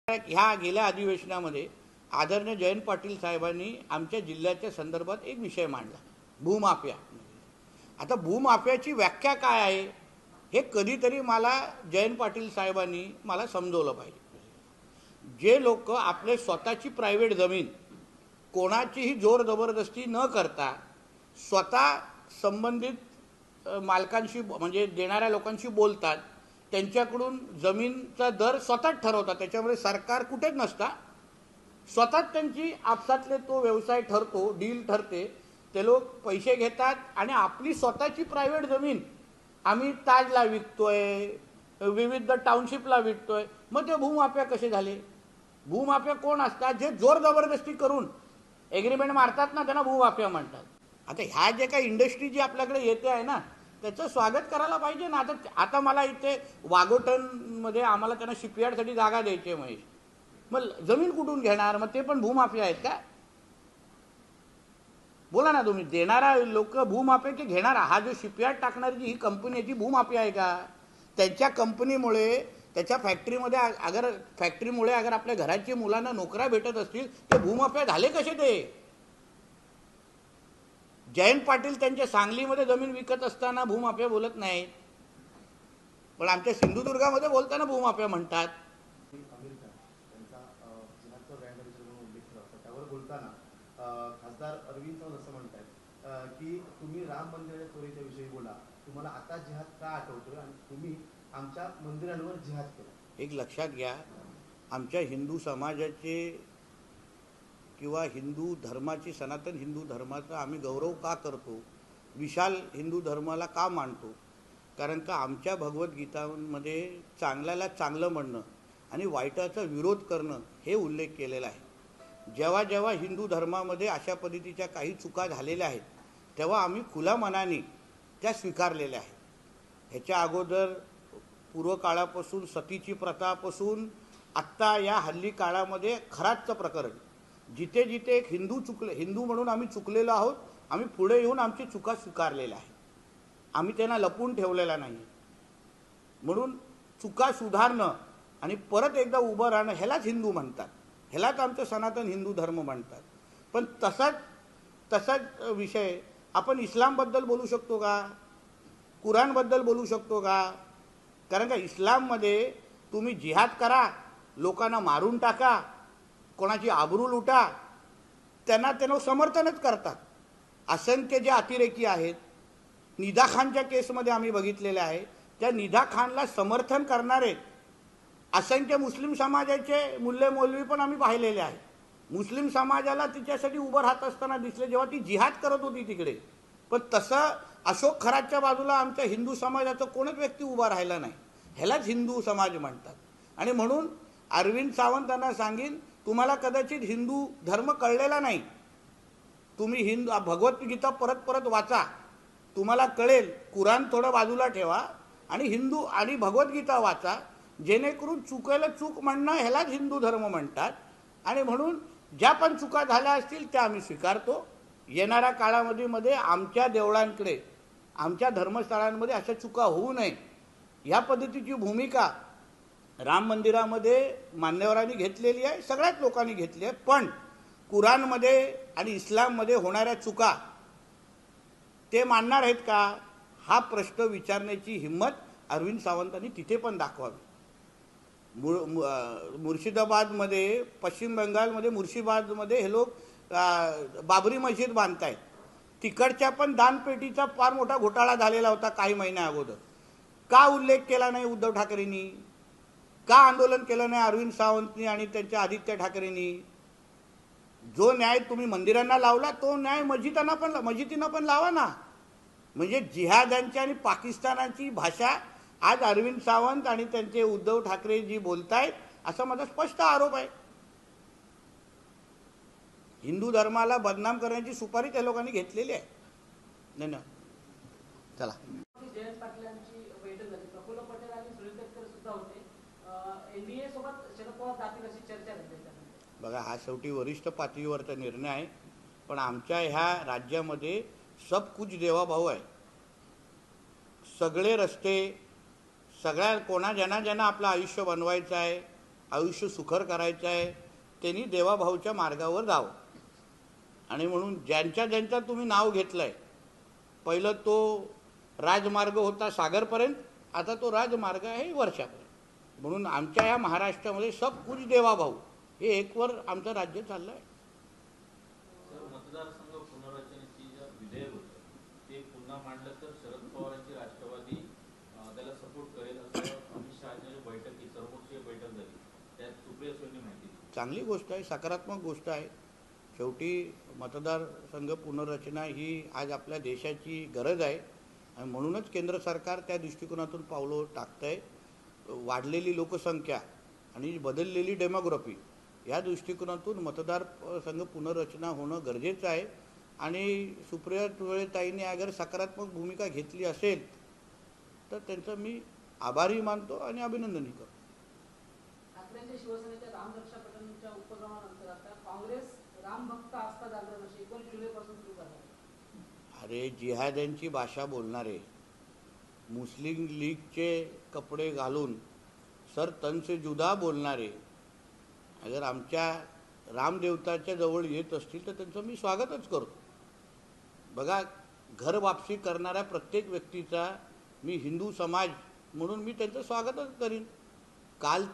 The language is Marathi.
ह्या गेल्या अधिवेशनामध्ये आदरणीय जयंत पाटील साहेबांनी आमच्या जिल्ह्याच्या संदर्भात एक विषय मांडला, भूमाफिया. आता भूमाफियाची व्याख्या काय आहे हे कधीतरी मला जयंत पाटील साहेबांनी मला समजवलं पाहिजे. जे लोक आपले स्वतःची प्रायव्हेट जमीन कोणाचीही जोर जबरदस्ती न करता स्वतः संबंधित मालकांशी म्हणजे देणाऱ्या लोकांशी बोलतात, त्यांच्याकडून जमीनचा दर स्वतःच ठरवतात, त्याच्यामुळे सरकार कुठेच नसता, स्वतःच त्यांची आपसातले तो व्यवसाय ठरतो, डील ठरते, ते लोक पैसे घेतात आणि आपली स्वतःची प्रायव्हेट जमीन आम्ही ताजला विकतोय, विविध टाउनशिपला विकतोय. मग ते भूमाफिया कसे झाले? भूमाफिया कोण असतात? जे जोर जबरदस्ती करून एग्रीमेंट मारतात ना, त्यांना भूमाफिया म्हणतात. आता ह्या जे काही इंडस्ट्री जी आपल्याकडे येते आहे ना, त्याचं स्वागत करायला पाहिजे ना. आता मला इथे वाघोटनमध्ये आम्हाला त्यांना शिपयार्डसाठी जागा द्यायची आहे महेश, मग जमीन कुठून घेणार? मग ते पण भूमाफिया आहेत का? बोला ना तुम्ही. देणारा लोक भूमाफिया की घेणारा? हा जो शिपयार्ड टाकणारी जी ही कंपनी आहे ती भूमाफिया आहे का? त्यांच्या कंपनीमुळे त्याच्या फॅक्टरीमुळे अगर आपल्या घराची मुलांना नोकऱ्या भेटत असतील ते भूमाफिया झाले कसे ते? जयंत पाटील त्यांच्या सांगलीमध्ये जमीन विकत असताना भूमाफिया बोलत नाहीत, पण आमच्या सिंधुदुर्गामध्ये बोलताना भूमाफिया म्हणतात. खासदार अरविंद सावंत असं म्हणतात की तुम्ही राम मंदिराच्या चोरीच्या विषयी बोला, तुम्हाला आता जिहाद का आठवतोय आणि तुम्ही आमच्या मंदिरांवर जिहाद केला. एक लक्षात घ्या, आमच्या हिंदू समाजाचे किंवा हिंदू धर्माची, सनातन हिंदू धर्माचा आम्ही गौरव का करतो, विशाल हिंदू धर्माला का मानतो? कारण का आमच्या भगवद्गीतामध्ये चांगल्याला चांगलं म्हणणं आणि वाईटाचा विरोध करणं हे उल्लेख केलेला आहे. जेव्हा जेव्हा हिंदू धर्मामध्ये अशा पद्धतीच्या काही चुका झालेल्या आहेत तेव्हा आम्ही खुल्या मनाने त्या स्वीकारलेल्या आहेत. ह्याच्या अगोदर पूर्वकाळापासून सतीची प्रथापासून आत्ता या हल्ली काळामध्ये खराचं प्रकरण, जिथे जिथे एक हिंदू म्हणून आम्ही चुकलेलो आहोत, आम्ही पुढे येऊन आमची चुका स्वीकारलेल्या आहे, आम्ही त्यांना लपून ठेवलेला नाही. म्हणून चुका सुधारणं आणि परत एकदा उभं राहणं ह्यालाच हिंदू म्हणतात, ह्यालाच आमचं सनातन हिंदू धर्म म्हणतात. पण तसाच विषय आपण इस्लामबद्दल बोलू शकतो का? कुराणबद्दल बोलू शकतो का? कारण का इस्लाममध्ये तुम्ही जिहाद करा, लोकांना मारून टाका, कोणाची आबरू लुटा, त्यांना समर्थनच करतात. असंख्य जे अतिरेकी आहेत, निदा खानच्या केसमध्ये आम्ही बघितलेले आहे, त्या निदा खानला समर्थन करणारे असंख्य मुस्लिम समाजाचे मुल्ले मौलवी पण आम्ही पाहिलेले आहे. मुस्लिम समाजाला तिच्यासाठी उभं राहत असताना दिसले जेव्हा ती जिहाद करत होती तिकडे. पण तसं अशोक खराच्या बाजूला आमच्या हिंदू समाजाचा कोणच व्यक्ती उभा राहिला नाही. ह्यालाच हिंदू समाज म्हणतात. आणि म्हणून अरविंद सावंतांना सांगीन, तुम्हाला कदाचित हिंदू धर्म कळलेला नाही, तुम्ही भगवद्गीता परत परत वाचा, तुम्हाला कळेल. कुराण थोडं बाजूला ठेवा आणि हिंदू आणि भगवद्गीता वाचा, जेणेकरून चुकायला चूक म्हणणं ह्यालाच हिंदू धर्म म्हणतात. आणि म्हणून ज्या पण चुका झाल्या असतील त्या आम्ही स्वीकारतो. येणाऱ्या काळामध्ये आमच्या देवळांकडे, आमच्या धर्मस्थळांमध्ये अशा चुका होऊ नये ह्या पद्धतीची भूमिका राम मंदिरामध्ये मान्यवरांनी घेतलेली आहे, सगळ्याच लोकांनी घेतली आहे. पण कुराणमध्ये आणि इस्लाममध्ये होणाऱ्या चुका ते मानणार आहेत का, हा प्रश्न विचारण्याची हिंमत अरविंद सावंतांनी तिथे पण दाखवावी. मुर्शिदाबादमध्ये, पश्चिम बंगालमध्ये मुर्शिदाबादमध्ये हे लोक बाबरी मस्जिद बांधतायत. तिकडच्या पण दानपेटीचा फार मोठा घोटाळा झालेला होता काही महिन्या अगोदर. का उल्लेख केला नाही उद्धव ठाकरेंनी? का आंदोलन केलं नाही अरविंद सावंतनी आणि त्यांच्या आदित्य ठाकरेंनी? जो न्याय तुम्ही मंदिरांना लावला तो न्याय मस्जिदींना पण लावा ना. म्हणजे जिहादांची आणि पाकिस्तानाची भाषा आज अरविंद सावंत आणि त्यांचे उद्धव ठाकरे जी बोलतायत असा माझा स्पष्ट आरोप आहे. हिंदू धर्माला बदनाम करण्याची सुपारी त्या लोकांनी घेतलेली आहे. नाही ना, चला. जयंत पाटलांची बैठक झाली, प्रफुल्ल पटेल आणि सुनील तटकरे सुद्धा होते. एनडीए सोबत शरद पवार जातील अशी चर्चा झाली. बघा, हा शेवटी वरिष्ठ पातळीवरचा निर्णय आहे. पण आमच्या ह्या राज्यामध्ये सब कुछ देवाभाऊ आहे. सगळे रस्ते, सगळ्या ज्यांना आपलं आयुष्य बनवायचं आहे आयुष्य सुखर करायचं आहे त्यांनी देवाभाऊच्या मार्गावर जावं. आणि म्हणून ज्यांच्या तुम्ही नाव घेतलं आहे, पहिलं तो राजमार्ग होता सागरपर्यंत, आता तो राजमार्ग आहे वर्षापर्यंत. म्हणून आमच्या या महाराष्ट्रामध्ये सब कुछ देवाभाऊ हे एकवर आमचं राज्य चाललं आहे. सर, मतदारसंघ पुनर्रचनेची जे विधेयक होतं ते पुन्हा मांडलं तर शरद पवारांची राष्ट्रवादी त्याला सपोर्ट करेल असं अमित शहाच्या बैठकीत सर्वपक्षीय बैठक झाली, त्यात सुप्रिया सुळेंनी माहिती दिली. चांगली गोष्ट आहे, सकारात्मक गोष्ट आहे. शेवटी मतदारसंघ पुनर्रचना ही आज आपल्या देशाची गरज आहे आणि म्हणूनच केंद्र सरकार त्या दृष्टिकोनातून पावलं टाकतं आहे. वाढलेली लोकसंख्या आणि बदललेली डेमोग्राफी या दृष्टिकोनातून मतदारसंघ पुनर्रचना होणं गरजेचं आहे. आणि सुप्रिया सुळेताईंनी अगर सकारात्मक भूमिका घेतली असेल तर त्यांचं मी आभारी मानतो आणि अभिनंदनही करतो. ठाकरेंच्या शिवसेनेच्या रामरक्षा पटलच्या उपक्रमानंतर आता काँग्रेस रामभक्त आस्था जागरण अशी 19 जुलैपासून सुरू करणार. अरे जिहाद्यांची भाषा बोलणारे, मुस्लिम लीगचे कपडे घालून सर तन से जुदा बोलणारे अगर आमच्या रामदेवताच्या जवळ येत असतील तर त्यांचं मी स्वागतच करतो. बघा, घर वापसी करणाऱ्या प्रत्येक व्यक्तीचा मी हिंदू समाज म्हणून मी त्यांचं स्वागतच करीन. काल